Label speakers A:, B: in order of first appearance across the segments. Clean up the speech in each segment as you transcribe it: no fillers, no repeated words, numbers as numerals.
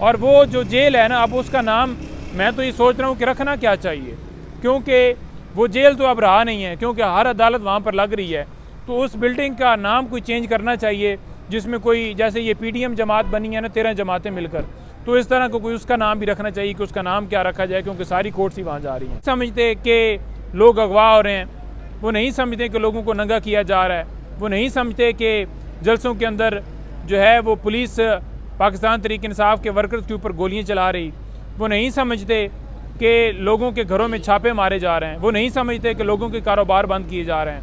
A: और वो जो जेल है ना, अब उसका नाम मैं तो ये सोच रहा हूँ कि रखना क्या चाहिए, क्योंकि वो जेल तो अब रहा नहीं है, क्योंकि हर अदालत वहाँ पर लग रही है। तो उस बिल्डिंग का नाम कोई चेंज करना चाहिए, जिसमें कोई, जैसे ये PDM जमात बनी है ना 13 जमातें मिलकर, तो इस तरह को कोई उसका नाम भी रखना चाहिए कि उसका नाम क्या रखा जाए, क्योंकि सारी कोर्ट्स ही वहाँ जा रही हैं। समझते कि लोग अगवा हो रहे हैं, वो नहीं समझते कि लोगों को नंगा किया जा रहा है, वो नहीं समझते कि जलसों के अंदर जो है वो पुलिस पाकिस्तान तहरीक इंसाफ के वर्कर्स के ऊपर गोलियाँ चला रही, वो नहीं समझते कि लोगों के घरों में छापे मारे जा रहे हैं, वो नहीं समझते कि लोगों के कारोबार बंद किए जा रहे हैं,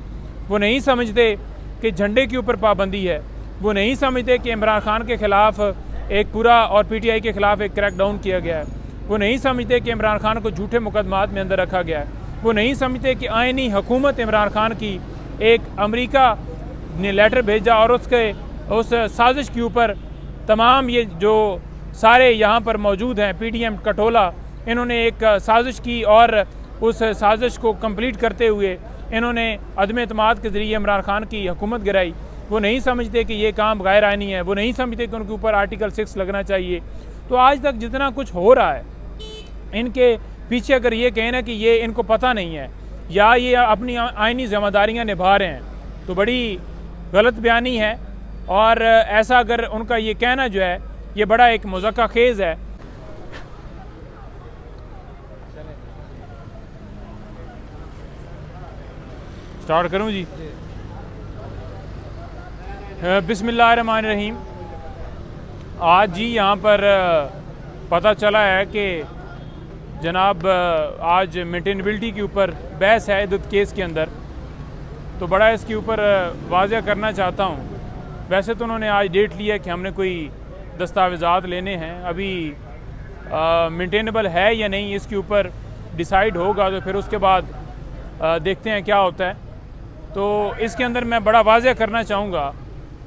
A: वो नहीं समझते कि झंडे के ऊपर पाबंदी है, वो नहीं समझते कि इमरान खान के ख़िलाफ़ एक पूरा और PTI के ख़िलाफ़ एक क्रैकडाउन किया गया है, वो नहीं समझते कि इमरान खान को झूठे मुकदमात में अंदर रखा गया है, वो नहीं समझते कि आइनी हुकूमत इमरान खान की एक अमेरिका ने लेटर भेजा और उस साजिश के ऊपर तमाम ये जो सारे यहाँ पर मौजूद हैं PDM कटोला, इन्होंने एक साजिश की और उस साजिश को कंप्लीट करते हुए इन्होंने अदम एतमाद के ज़रिए इमरान खान की हुकूमत गिराई। वो नहीं समझते कि ये काम गैर आइनी है, वो नहीं समझते कि उनके ऊपर आर्टिकल 6 लगना चाहिए। तो आज तक जितना कुछ हो रहा है, इनके पीछे अगर ये कहना कि ये इनको पता नहीं है या ये अपनी आइनी ज़िम्मेदारियाँ निभा रहे हैं, तो बड़ी गलत बयानी है। और ऐसा अगर उनका ये कहना जो है ये बड़ा एक मज़ाक़ खेज़ है। स्टार्ट करूं जी? बिस्मिल्लाहिर्रहमानिर्रहीम। आज जी यहाँ पर पता चला है कि जनाब आज मेंटेनेबिलिटी के ऊपर बहस है इद्दत केस के अंदर, तो बड़ा इसके ऊपर वाज़ह करना चाहता हूँ। वैसे तो उन्होंने आज डेट लिया कि हमने कोई दस्तावेज़ात लेने हैं, अभी मेंटेनेबल है या नहीं इसके ऊपर डिसाइड होगा, तो फिर उसके बाद देखते हैं क्या होता है। तो इसके अंदर मैं बड़ा वाज़ह करना चाहूँगा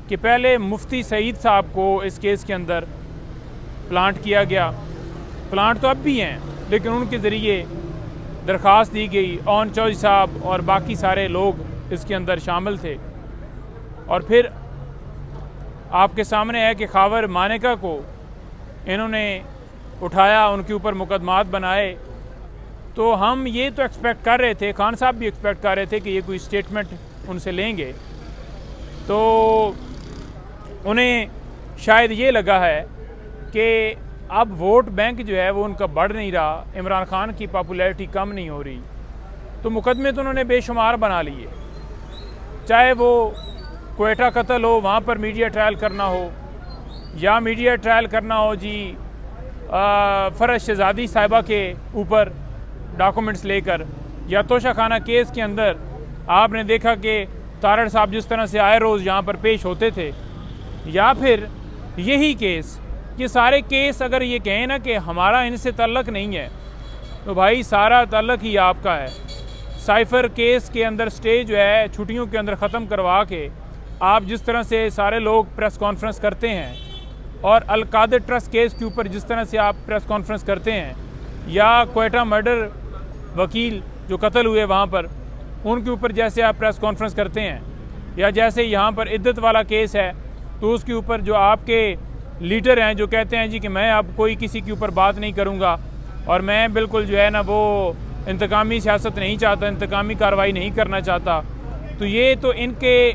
A: कि पहले मुफ्ती सईद साहब को इस केस के अंदर प्लांट किया गया, प्लांट तो अब भी हैं, लेकिन उनके ज़रिए दरख्वास्त दी गई, ओन चौधरी साहब और बाकी सारे लोग इसके अंदर शामिल थे। और फिर आपके सामने है कि खावर मानेका को इन्होंने उठाया, उनके ऊपर मुकदमात बनाए। तो हम ये तो एक्सपेक्ट कर रहे थे, खान साहब भी एक्सपेक्ट कर रहे थे कि ये कोई स्टेटमेंट उनसे लेंगे, तो उन्हें शायद ये लगा है कि अब वोट बैंक जो है वो उनका बढ़ नहीं रहा, इमरान खान की पॉपुलैरिटी कम नहीं हो रही, तो मुकदमे तो उन्होंने बेशुमार बना लिए। चाहे वो क्वेटा कत्ल हो, वहाँ पर मीडिया ट्रायल करना हो, या मीडिया ट्रायल करना हो जी फ़रज़ शहज़ादी साहिबा के ऊपर डॉक्यूमेंट्स लेकर, या तोशा खाना केस के अंदर आपने देखा कि तारड़ साहब जिस तरह से आए रोज़ यहाँ पर पेश होते थे, या फिर यही केस, ये सारे केस अगर ये कहें ना कि हमारा इनसे तल्लक नहीं है, तो भाई सारा तल्लक ही आपका है। साइफ़र केस के अंदर स्टे जो है छुट्टियों के अंदर ख़त्म करवा के आप जिस तरह से सारे लोग प्रेस कॉन्फ्रेंस करते हैं, और अल-कादिर ट्रस्ट केस के ऊपर जिस तरह से आप प्रेस कॉन्फ्रेंस करते हैं, या क्वेटा मर्डर वकील जो कत्ल हुए वहाँ पर उनके ऊपर जैसे आप प्रेस कॉन्फ्रेंस करते हैं, या जैसे यहाँ पर इद्दत वाला केस है तो उसके ऊपर जो आपके लीडर हैं जो कहते हैं जी कि मैं अब कोई किसी के ऊपर बात नहीं करूँगा और मैं बिल्कुल जो है ना वो इंतकामी सियासत नहीं चाहता, इंतकामी कार्रवाई नहीं करना चाहता, तो ये तो इनके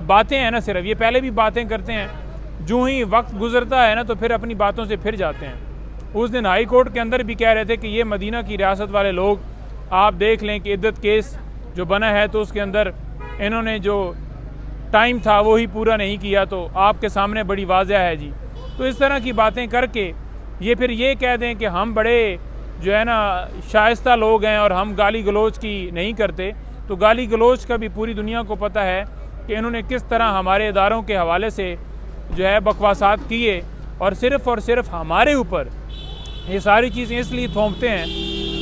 A: बातें हैं ना, सिर्फ ये पहले भी बातें करते हैं, जो ही वक्त गुजरता है ना तो फिर अपनी बातों से फिर जाते हैं। उस दिन हाई कोर्ट के अंदर भी कह रहे थे कि ये मदीना की रियासत वाले लोग आप देख लें कि इद्दत केस जो बना है तो उसके अंदर इन्होंने जो टाइम था वो ही पूरा नहीं किया, तो आपके सामने बड़ी वाज़ह है जी। तो इस तरह की बातें करके ये फिर ये कह दें कि हम बड़े जो है ना शाइस्ता लोग हैं और हम गाली गलोच की नहीं करते, तो गाली गलोच का भी पूरी दुनिया को पता है कि इन्होंने किस तरह हमारे इदारों के हवाले से जो है बकवासात किए, और सिर्फ हमारे ऊपर ये सारी चीज़ें इसलिए थोपते हैं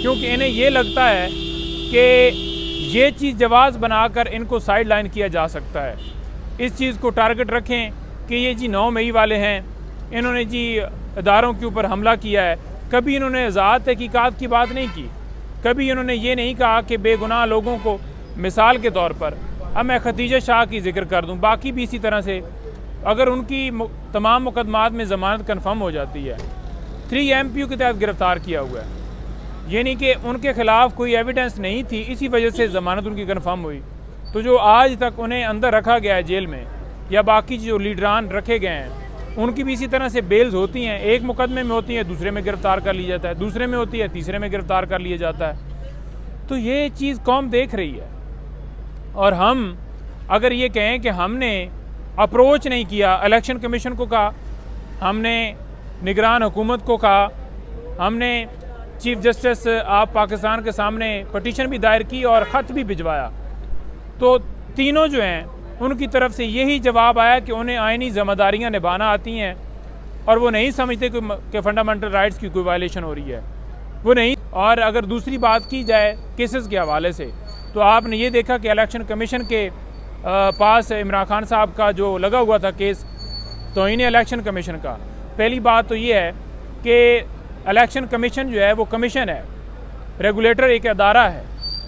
A: क्योंकि इन्हें ये लगता है कि ये चीज़ जवाज़ बनाकर इनको साइड लाइन किया जा सकता है। इस चीज़ को टारगेट रखें कि ये जी 9 मई वाले हैं, इन्होंने जी इदारों के ऊपर हमला किया है। कभी इन्होंने आज़ाद तहकीकात की बात नहीं की, कभी इन्होंने ये नहीं कहा कि बेगुनाह लोगों को, मिसाल के तौर पर अब मैं खतीजा शाह की जिक्र कर दूं, बाकी भी इसी तरह से अगर उनकी तमाम मुकदमात में ज़मानत कन्फर्म हो जाती है 3 MPU के तहत गिरफ्तार किया हुआ है, यानी कि उनके खिलाफ कोई एविडेंस नहीं थी, इसी वजह से ज़मानत उनकी कन्फर्म हुई। तो जो आज तक उन्हें अंदर रखा गया है जेल में, या बाकी जो लीडरान रखे गए हैं, उनकी भी इसी तरह से बेल्स होती हैं, एक मुकदमे में होती है, दूसरे में गिरफ्तार कर लिया जाता है, दूसरे में होती है, तीसरे में गिरफ्तार कर लिया जाता है। तो ये चीज़ कौम देख रही है। और हम अगर ये कहें कि हमने अप्रोच नहीं किया, इलेक्शन कमीशन को कहा, हमने निगरान हुकूमत को कहा, हमने चीफ जस्टिस ऑफ पाकिस्तान के सामने पटिशन भी दायर की और ख़त भी भिजवाया, तो तीनों जो हैं उनकी तरफ से यही जवाब आया कि उन्हें आइनी ज़िम्मेदारियाँ निभाना आती हैं और वो नहीं समझते कि फंडामेंटल राइट्स की कोई वायलेशन हो रही है, वो नहीं। और अगर दूसरी बात की जाए केसेस के हवाले से, तो आपने ये देखा कि इलेक्शन कमीशन के पास इमरान खान साहब का जो लगा हुआ था केस तौहीन इलेक्शन कमीशन का। पहली बात तो ये है कि इलेक्शन कमीशन जो है वो कमीशन है, रेगुलेटर एक अदारा है,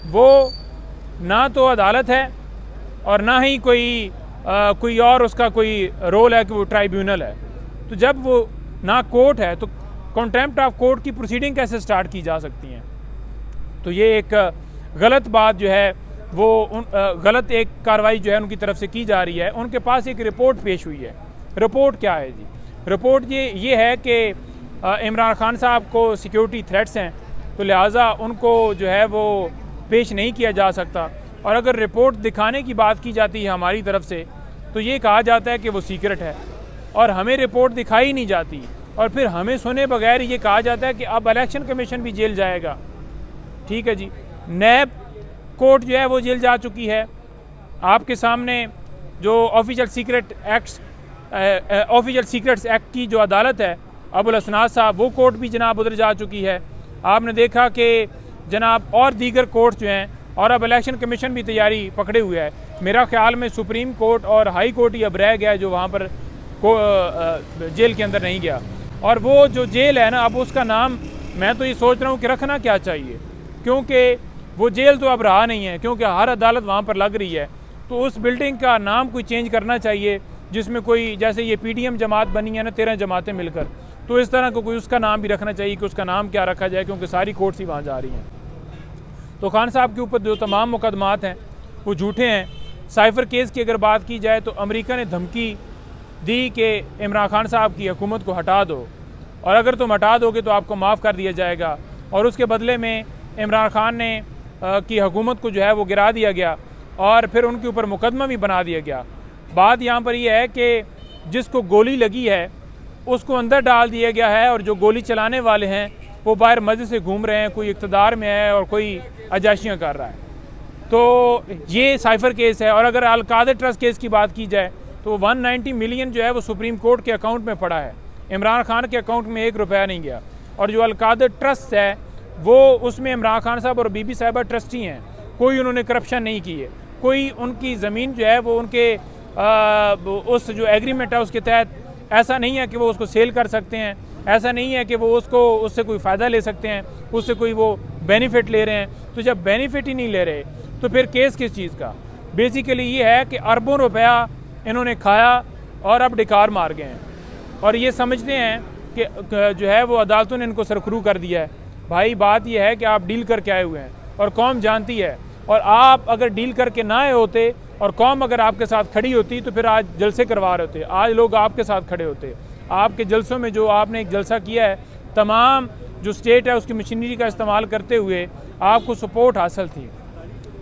A: वो ना तो अदालत है और ना ही कोई और उसका कोई रोल है कि वो ट्राइब्यूनल है। तो जब वो ना कोर्ट है तो कंटेम्प्ट ऑफ कोर्ट की प्रोसीडिंग कैसे स्टार्ट की जा सकती हैं? तो ये एक गलत बात जो है वो गलत एक कार्रवाई जो है उनकी तरफ से की जा रही है। उनके पास एक रिपोर्ट पेश हुई है। रिपोर्ट क्या है जी? रिपोर्ट ये है कि इमरान खान साहब को सिक्योरिटी थ्रेट्स हैं, तो लिहाजा उनको जो है वो पेश नहीं किया जा सकता। और अगर रिपोर्ट दिखाने की बात की जाती है हमारी तरफ से, तो ये कहा जाता है कि वो सीक्रेट है और हमें रिपोर्ट दिखाई नहीं जाती, और फिर हमें सुने बगैर ये कहा जाता है कि अब इलेक्शन कमीशन भी जेल जाएगा। ठीक है जी, नैब कोर्ट जो है वो जेल जा चुकी है। आपके सामने जो ऑफिशियल सीक्रेट्स एक्ट की जो अदालत है, अबुल असनाद साहब, वो कोर्ट भी जनाब उधर जा चुकी है। आपने देखा कि जनाब और दीगर कोर्ट जो हैं, और अब इलेक्शन कमीशन भी तैयारी पकड़े हुए है। मेरा ख्याल में सुप्रीम कोर्ट और हाई कोर्ट ही अब रह गया जो वहाँ पर जेल के अंदर नहीं गया। और वो जो जेल है ना, अब उसका नाम मैं तो ये सोच रहा हूँ कि रखना क्या चाहिए, क्योंकि वो जेल तो अब रहा नहीं है, क्योंकि हर अदालत वहाँ पर लग रही है। तो उस बिल्डिंग का नाम कोई चेंज करना चाहिए, जिसमें कोई, जैसे ये PDM जमात बनी है ना, 13 जमातें मिलकर, तो इस तरह को कोई उसका नाम भी रखना चाहिए कि उसका नाम क्या रखा जाए, क्योंकि सारी कोर्ट्स ही वहाँ जा रही हैं। तो खान साहब के ऊपर जो तमाम मुकदमात हैं वो झूठे हैं। साइफर केस की अगर बात की जाए तो अमेरिका ने धमकी दी कि इमरान खान साहब की हुकूमत को हटा दो, और अगर तुम हटा दोगे तो आपको माफ़ कर दिया जाएगा, और उसके बदले में इमरान खान ने की हुकूमत को जो है वो गिरा दिया गया और फिर उनके ऊपर मुकदमा भी बना दिया गया। बात यहाँ पर यह है कि जिसको गोली लगी है उसको अंदर डाल दिया गया है, और जो गोली चलाने वाले हैं वो बाहर मज़े से घूम रहे हैं, कोई इक़्तिदार में है और कोई अजाशियाँ कर रहा है। तो ये साइफर केस है। और अगर अल-कादर ट्रस्ट केस की बात की जाए तो 190 मिलियन जो है वो सुप्रीम कोर्ट के अकाउंट में पड़ा है, इमरान खान के अकाउंट में 1 रुपया नहीं गया। और जो अल-कादर ट्रस्ट है वो, उसमें इमरान खान साहब और बीबी साहिबा ट्रस्टी हैं, कोई उन्होंने करप्शन नहीं की है, कोई उनकी ज़मीन जो है वो उनके उस जो एग्रीमेंट है उसके तहत ऐसा नहीं है कि वो उसको सेल कर सकते हैं, ऐसा नहीं है कि वो उससे कोई फ़ायदा ले सकते हैं, उससे कोई वो बेनिफिट ले रहे हैं। तो जब बेनिफिट ही नहीं ले रहे तो फिर केस किस चीज़ का? बेसिकली ये है कि अरबों रुपया इन्होंने खाया और अब डिकार मार गए हैं, और ये समझते हैं कि जो है वो अदालतों ने इनको सरखरू कर दिया है। भाई बात यह है कि आप डील करके आए हुए हैं और कौम जानती है, और आप अगर डील करके ना आए होते और कौम अगर आपके साथ खड़ी होती तो फिर आज जलसे करवा रहे होते, आज लोग आपके साथ खड़े होते। आपके जलसों में जो आपने एक जलसा किया है, तमाम जो स्टेट है उसकी मशीनरी का इस्तेमाल करते हुए आपको सपोर्ट हासिल थी।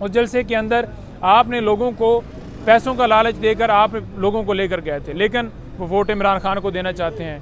A: उस जलसे के अंदर आपने लोगों को पैसों का लालच देकर आप लोगों को लेकर गए थे, लेकिन वो वोट इमरान खान को देना चाहते हैं।